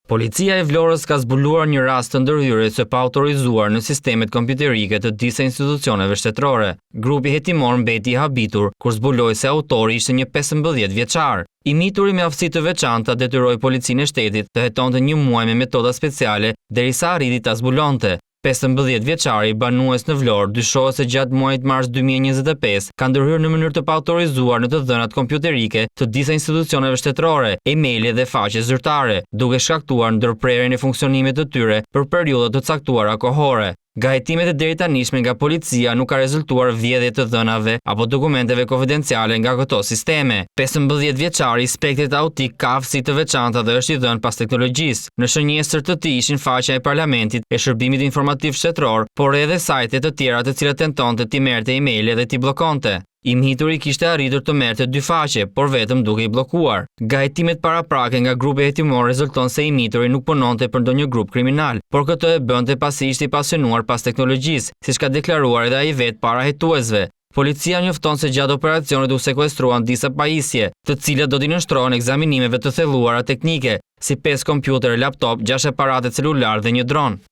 Policia e Vlorës ka zbuluar një rast të ndërhyrjes së pa autorizuar në sistemet kompjuterike të disa institucioneve shtetërore. Grupi hetimor mbeti i habitur kur zbuloi se autori ishte një 15 vjeçar. I mituri me aftësi të veçanta detyroi policinë e shtetit të hetonte një muaj me metoda speciale derisa arriti ta zbulonte. 15 vjeçari banues në Vlorë dyshohet se gjatë muajit mars 2025 ka ndërhyrë në mënyrë të paautorizuar në të dhënat kompjuterike të disa institucioneve shtetërore, emailje dhe faqe zyrtare, duke shkaktuar ndërprerjen e funksionimit të tyre për periudha të caktuara kohore. Nga hetimet e deritanishme nga policia nuk ka rezultuar vjedhje të dhënave apo dokumenteve konfidenciale nga këto sisteme. 15 vjeçari i spektrit autik ka aftësi të veçanta dhe është i dhënë pas teknologjisë. Në shënjestër të tij ishin faqja e Parlamentit, e Shërbimit Informativ Shtetëror, por edhe sajte të tjera të cilat tentonte t'i merrte emailje dhe t'i bllokonte. I mituri kishte arritur të merrte 2 faqe, por vetëm duke i bllokuar. Nga hetimet paraprake nga grupi hetimor rezulton se i mituri nuk punonte për ndonjë grup kriminal, por këtë e bënte pasi ishte i pasionuar pas teknologjisë, siç ka deklaruar edhe ai vetë para hetuesve. Policia njofton se gjatë operacionit u sekuestruan disa pajisje, të cilat do t'i nënshtrohen ekzaminimeve të thelluara teknike, si 5 kompjuter, laptop, 6 aparate celular dhe një dron.